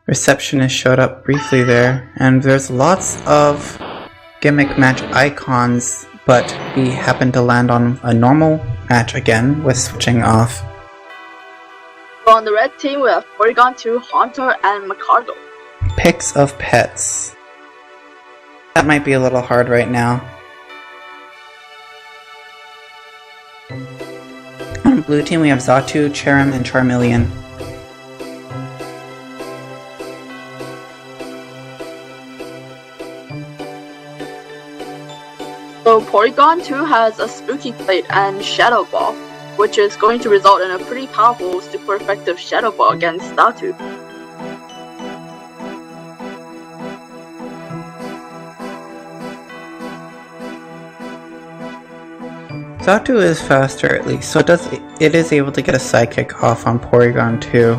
Receptionist showed up briefly there, and there's lots of gimmick match icons, but we happen to land on a normal match again with switching off. So on the red team we have Porygon 2, Haunter, and Magcargo. Picks of pets. That might be a little hard right now. On blue team we have Xatu, Cherrim, and Charmeleon. So Porygon 2 has a Spooky Plate and Shadow Ball, which is going to result in a pretty powerful, super effective Shadow Ball against Xatu. Xatu is faster at least, so it is able to get a Psychic off on Porygon 2.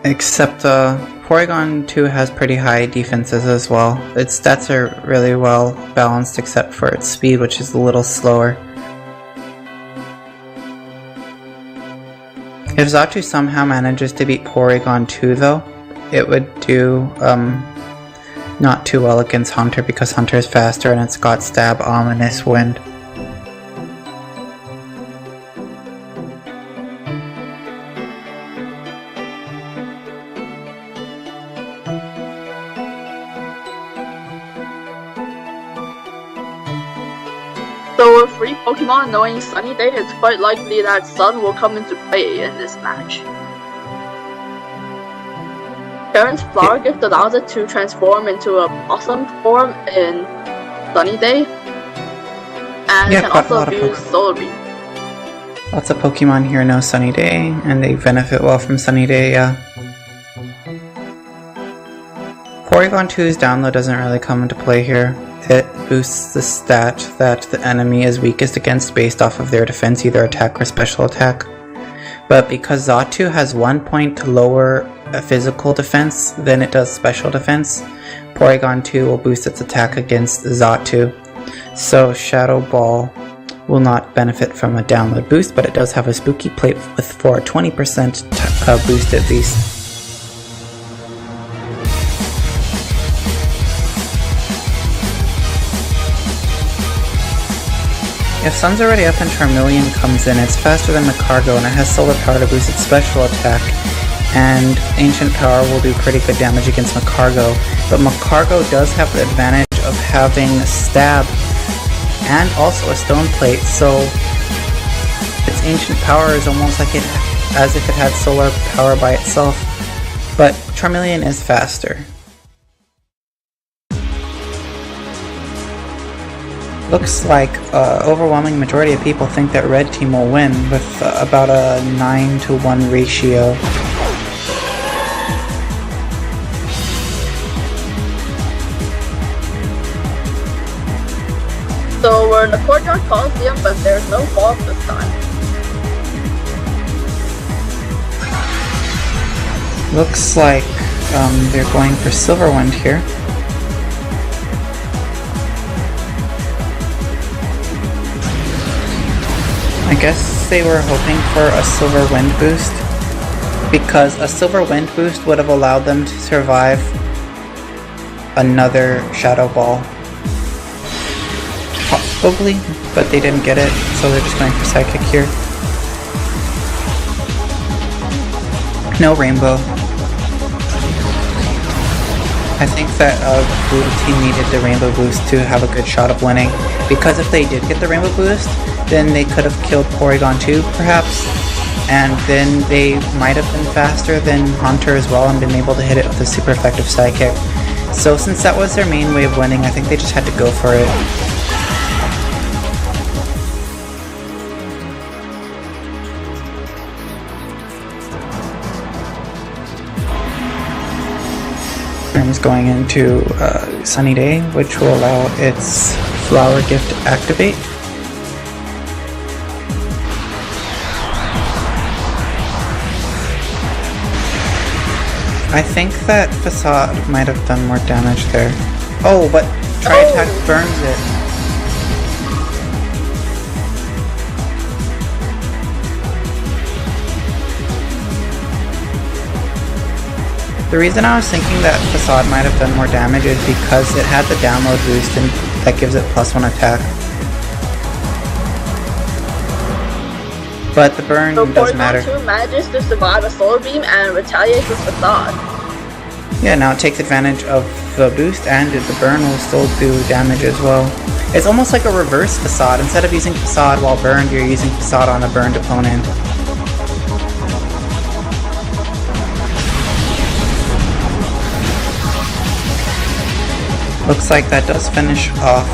Except Porygon 2 has pretty high defenses as well. Its stats are really well balanced except for its speed, which is a little slower. If Xatu somehow manages to beat Porygon 2 though, it would do not too well against Haunter because Haunter is faster and it's got Stab, Ominous Wind. So with free Pokemon knowing Sunny Day, it's quite likely that Sun will come into play in this match. Karen's Flower Gift allows it to transform into a Blossom form in Sunny Day, and can also use Solar Beam. Lots of Pokemon here know Sunny Day, and they benefit well from Sunny Day, yeah. Porygon 2's download doesn't really come into play here. It boosts the stat that the enemy is weakest against based off of their defense, either attack or special attack. But because Xatu has 1 point lower physical defense than it does special defense, Porygon 2 will boost its attack against Xatu. So Shadow Ball will not benefit from a download boost, but it does have a Spooky Plate for a 20% boost at least. If Sun's already up and Charmeleon comes in, it's faster than Magcargo and it has Solar Power to boost its special attack, and Ancient Power will do pretty good damage against Magcargo, but Magcargo does have the advantage of having Stab and also a Stone Plate, so its Ancient Power is almost like as if it had Solar Power by itself, but Charmeleon is faster. Looks like overwhelming majority of people think that red team will win with about a 9-to-1 ratio. So we're in the Courtyard Coliseum, but there's no boss this time. Looks like they're going for Silverwind here. I guess they were hoping for a Silver Wind boost, because a Silver Wind boost would have allowed them to survive another Shadow Ball. Probably, but they didn't get it, so they're just going for Psychic here. No Rainbow. I think that blue team needed the Rainbow boost to have a good shot of winning, because if they did get the Rainbow boost, then they could have killed Porygon 2 perhaps, and then they might have been faster than Haunter as well and been able to hit it with a super effective Psychic. So since that was their main way of winning, I think they just had to go for it. Is going into Sunny Day, which will allow its Flower Gift to activate. I think that Facade might have done more damage there. Oh, but Tri-Attack burns it. The reason I was thinking that Facade might have done more damage is because it had the download boost and that gives it +1 attack. But the burn doesn't matter. So Porygon 2 manages to survive a Solar Beam and retaliates with Facade. Yeah, now it takes advantage of the boost and the burn will still do damage as well. It's almost like a reverse Facade. Instead of using Facade while burned, you're using Facade on a burned opponent. Looks like that does finish off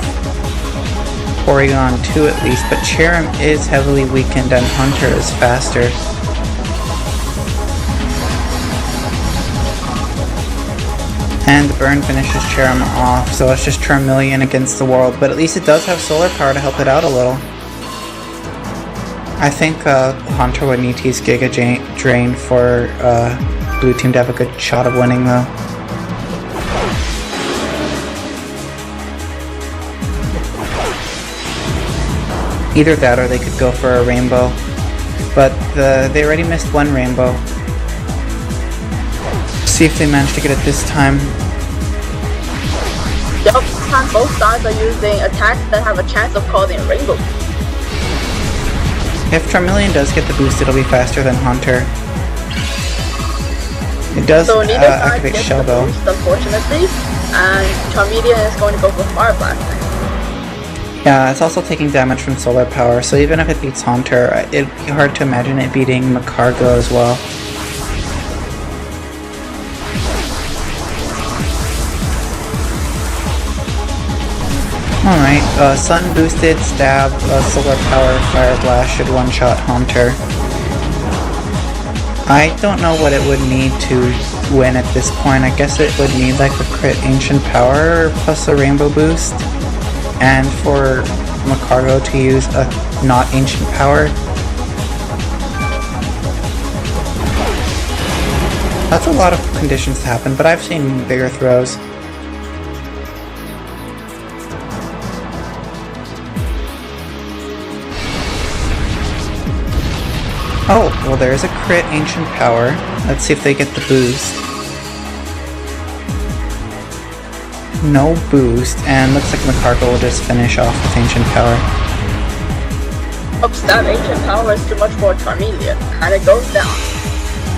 Porygon 2 at least, but Cherrim is heavily weakened and Hunter is faster. And the burn finishes Cherrim off, so it's just Charmeleon against the world, but at least it does have solar power to help it out a little. I think Hunter would need to use Giga Drain for Blue Team to have a good shot of winning though. Either that or they could go for a Rainbow, but they already missed one Rainbow. See if they manage to get it this time. Yup, this time both sides are using attacks that have a chance of causing a Rainbow. If Charmeleon does get the boost, it'll be faster than Hunter. It does activate Shell Bell. Unfortunately, and Charmeleon is going to go for Fire Blast. Yeah, it's also taking damage from solar power, so even if it beats Haunter, it'd be hard to imagine it beating Macargo as well. Alright, Sun boosted Stab, Solar Power, Fire Blast should one-shot Haunter. I don't know what it would need to win at this point. I guess it would need like a crit Ancient Power plus a Rainbow boost. And for Macargo to use a not Ancient Power. That's a lot of conditions to happen, but I've seen bigger throws. Oh, well there's a crit Ancient Power. Let's see if they get the boost. No boost, and looks like Macargo will just finish off with Ancient Power. Oops, that Ancient Power is too much for Charmeleon, and it goes down.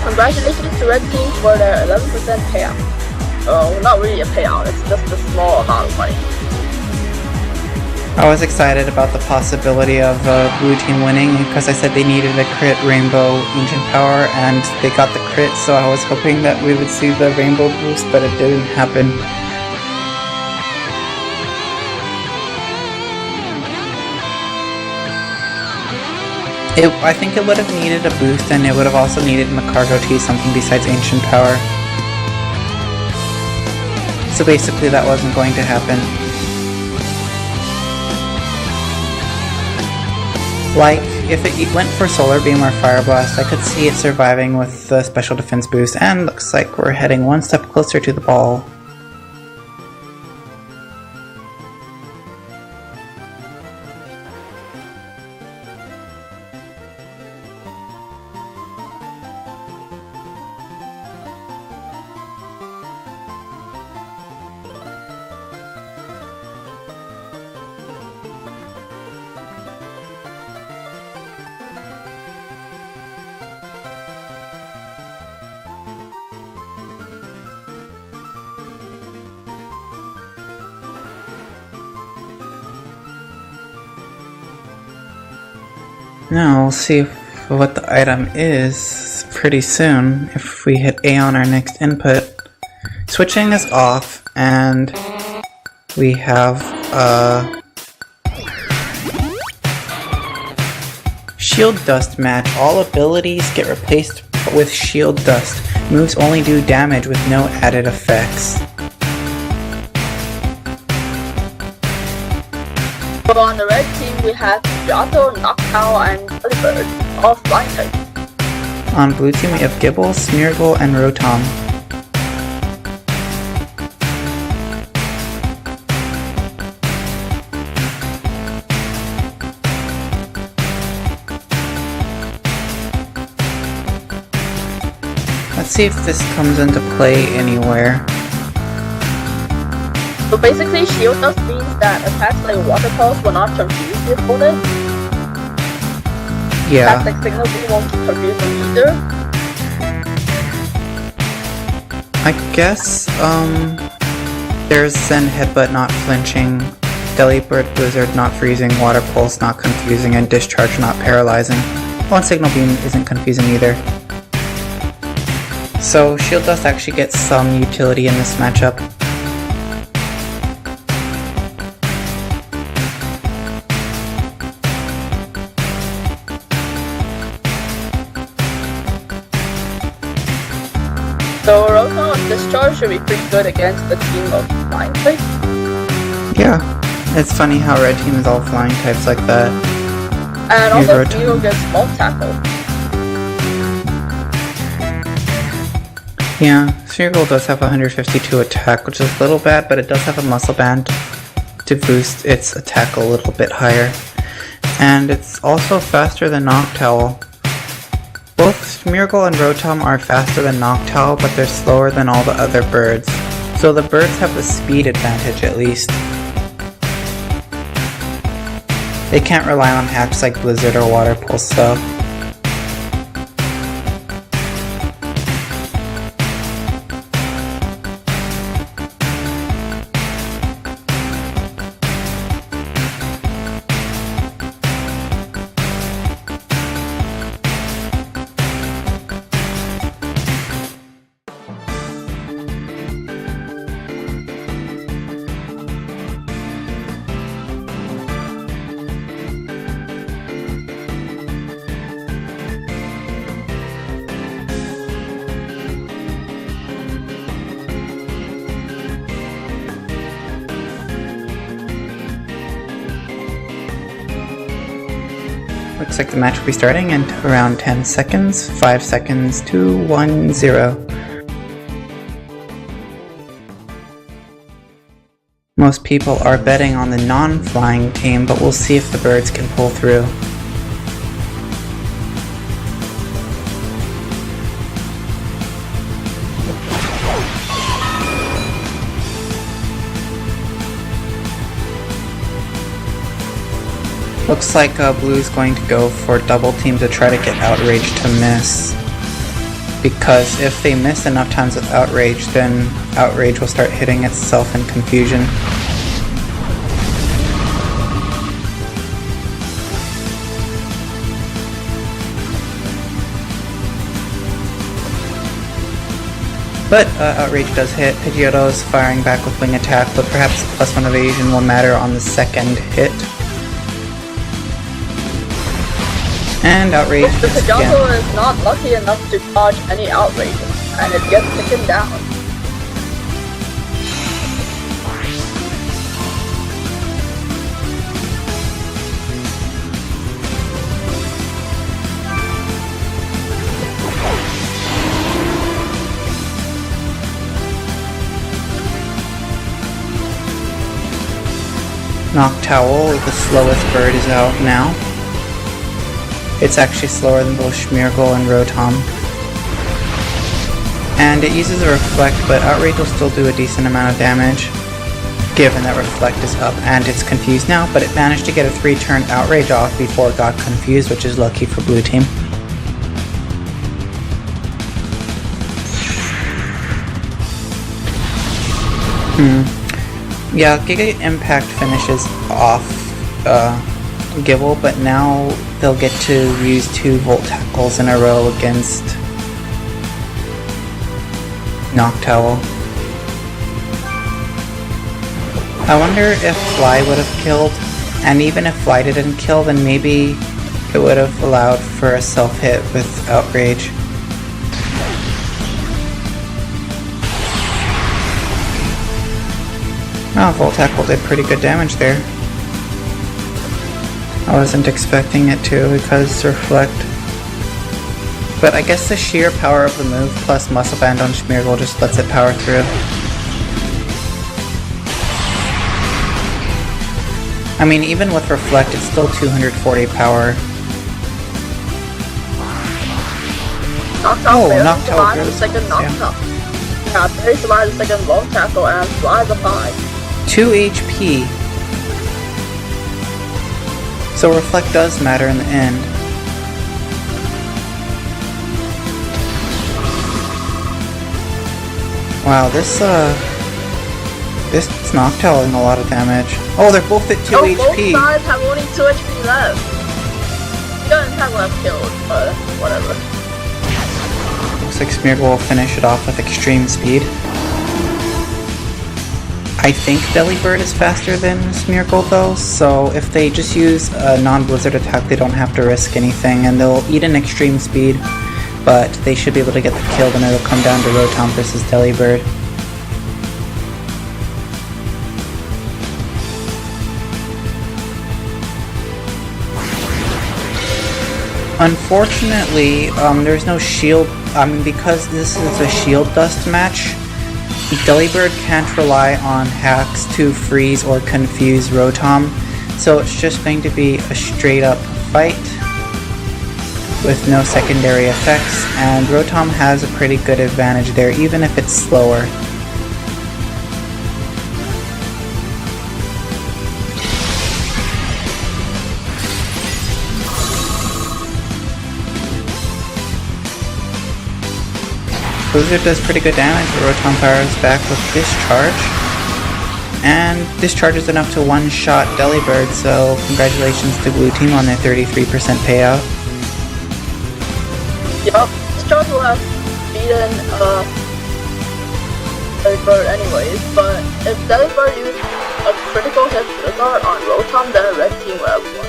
Congratulations to Red Team for their 11% payout. Oh, not really a payout, it's just a small amount of money. I was excited about the possibility of Blue Team winning because I said they needed a crit Rainbow Ancient Power, and they got the crit, so I was hoping that we would see the Rainbow boost, but it didn't happen. I think it would have needed a boost, and it would have also needed Macargo to use something besides Ancient Power. So basically that wasn't going to happen. Like, if it went for Solar Beam or Fire Blast, I could see it surviving with the Special Defense boost, and looks like we're heading one step closer to the ball. Now we'll see what the item is pretty soon if we hit A on our next input. Switching is off, and we have Shield Dust match. All abilities get replaced with Shield Dust. Moves only do damage with no added effects. So on the red team we have Pidgeotto, Noctowl, and Delibird, all flying types. On blue team we have Gible, Smeargle, and Rotom. Let's see if this comes into play anywhere. So basically, Shield Dust means that attacks like Water Pulse will not confuse the opponent. Yeah. Attacks like Signal Beam won't confuse them either. I guess, there's Zen Headbutt not flinching, Delibird Blizzard not freezing, Water Pulse not confusing, and Discharge not paralyzing. Well, Signal Beam isn't confusing either. So Shield Dust actually gets some utility in this matchup. So Rotom and Discharge should be pretty good against the team of Flying type. Yeah, it's funny how red team is all flying types like that. And also Smeargle gets Bulk Tackle. Yeah, Smeargle does have 152 attack, which is a little bad, but it does have a muscle band to boost its attack a little bit higher. And it's also faster than Noctowl. Both Smeargle and Rotom are faster than Noctowl, but they're slower than all the other birds. So the birds have the speed advantage at least. They can't rely on hacks like Blizzard or Water Pulse though. Looks like the match will be starting in around 10 seconds. 5 seconds, 2, 1, 0. Most people are betting on the non-flying team, but we'll see if the birds can pull through. Looks like Blue's going to go for double team to try to get Outrage to miss. Because if they miss enough times with Outrage, then Outrage will start hitting itself in confusion. But Outrage does hit. Pidgeotto is firing back with Wing Attack, but perhaps +1 evasion will matter on the second hit. And Outrage the Pidgeotto is not lucky enough to dodge any Outrage, and it gets taken down. Noctowl, the slowest bird, is out now. It's actually slower than both Smeargle and Rotom. And it uses a Reflect, but Outrage will still do a decent amount of damage, given that Reflect is up and it's confused now, but it managed to get a 3-turn Outrage off before it got confused, which is lucky for Blue Team. Yeah, Giga Impact finishes off Gible, but now they'll get to use 2 Volt Tackles in a row against Noctowl. I wonder if Fly would have killed, and even if Fly didn't kill, then maybe it would have allowed for a self-hit with Outrage. Oh, Volt Tackle did pretty good damage there. I wasn't expecting it to because Reflect. But I guess the sheer power of the move plus Muscle Band on Smeargle just lets it power through. I mean, even with Reflect, it's still 240 power. Noctowl barely Noctowl survived the goes, second yeah. Noctowl. Yeah, barely survived the second long tackle and flies up high. 2 HP. So Reflect does matter in the end. Wow, this is Noctowling a lot of damage. Oh, they're both at 2 Oh, HP. both sides have only 2 HP left. The other attack left killed, but whatever. Looks like Smeargle will finish it off with extreme speed. I think Delibird is faster than Smeargle though, so if they just use a non-blizzard attack they don't have to risk anything, and they'll eat an extreme speed, but they should be able to get the kill, and it'll come down to Rotom versus Delibird. Unfortunately, there's no shield. Because this is a shield dust match, Delibird can't rely on hacks to freeze or confuse Rotom, so it's just going to be a straight up fight with no secondary effects, and Rotom has a pretty good advantage there, even if it's slower. Blizzard does pretty good damage, but Rotom powers back with Discharge. And Discharge is enough to one-shot Delibird, so congratulations to Blue Team on their 33% payout. Yup, Discharge will have beaten Delibird anyways, but if Delibird used a critical hit Blizzard on Rotom, then Red Team would have won.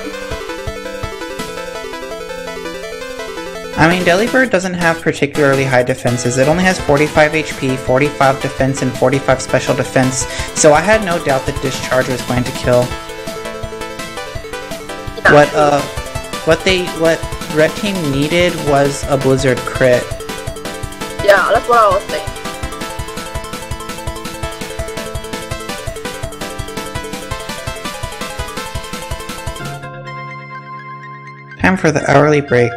I mean, Delibird doesn't have particularly high defenses. It only has 45 HP, 45 defense, and 45 special defense, so I had no doubt that Discharge was going to kill. Yeah. What Red Team needed was a Blizzard crit. Yeah, that's what I was saying. Time for the hourly break.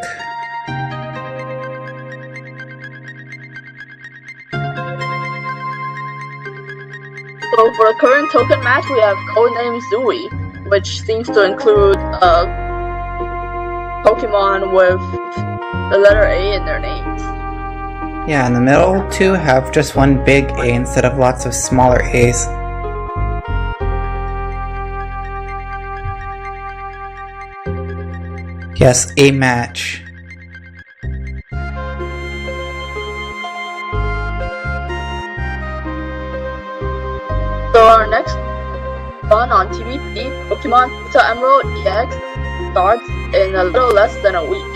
So for the current token match, we have codename Zooey, which seems to include Pokemon with the letter A in their names. Yeah, in the middle, two have just one big A instead of lots of smaller A's. Yes, a match. So our next run on TBP, Pokemon Beta Emerald EX, starts in a little less than a week.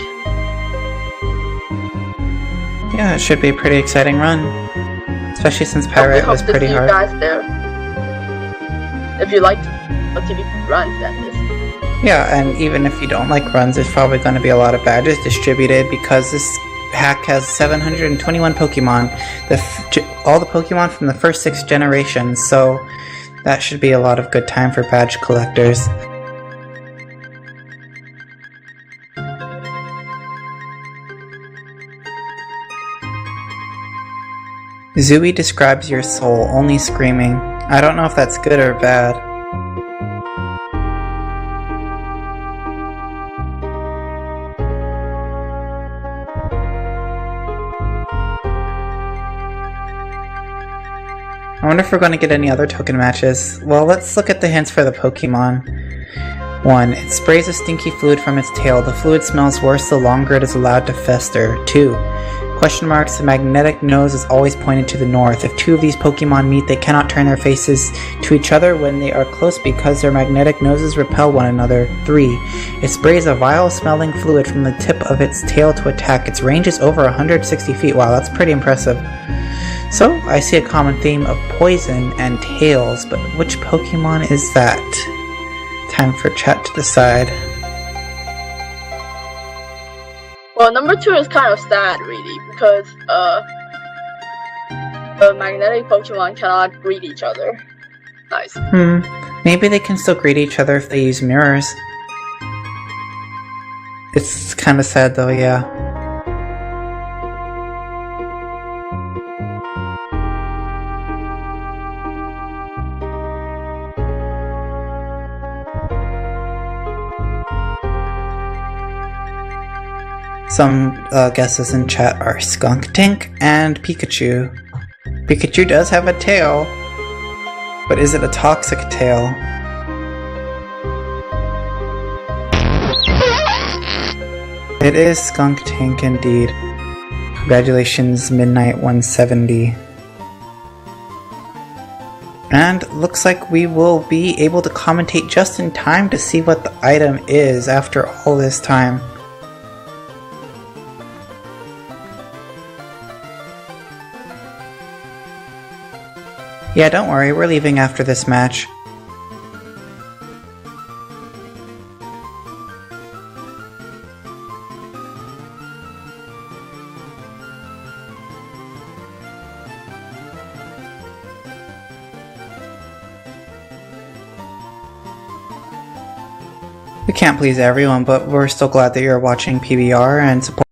Yeah, it should be a pretty exciting run. Especially since Pyrite was pretty hard. Hope to see you guys there. If you like a TBP runs, that is. Yeah, and even if you don't like runs, there's probably going to be a lot of badges distributed because this pack has 721 Pokemon. All the Pokemon from the first 6 generations, so that should be a lot of good time for badge collectors. Zooey describes your soul, only screaming. I don't know if that's good or bad. I wonder if we're going to get any other token matches. Well, let's look at the hints for the Pokemon. 1. It sprays a stinky fluid from its tail. The fluid smells worse the longer it is allowed to fester. 2. Question marks, the magnetic nose is always pointed to the north. If 2 of these Pokemon meet, they cannot turn their faces to each other when they are close because their magnetic noses repel one another. 3. It sprays a vile-smelling fluid from the tip of its tail to attack. Its range is over 160 feet. Wow, that's pretty impressive. So, I see a common theme of poison and tails, but which Pokemon is that? Time for chat to decide. Well, number 2 is kind of sad, really, because the magnetic Pokemon cannot greet each other. Nice. Maybe they can still greet each other if they use mirrors. It's kind of sad though, yeah. Some guesses in chat are Skunktank and Pikachu. Pikachu does have a tail, but is it a toxic tail? It is Skunktank indeed. Congratulations, Midnight 170. And looks like we will be able to commentate just in time to see what the item is after all this time. Yeah, don't worry, we're leaving after this match. We can't please everyone, but we're still glad that you're watching PBR and supporting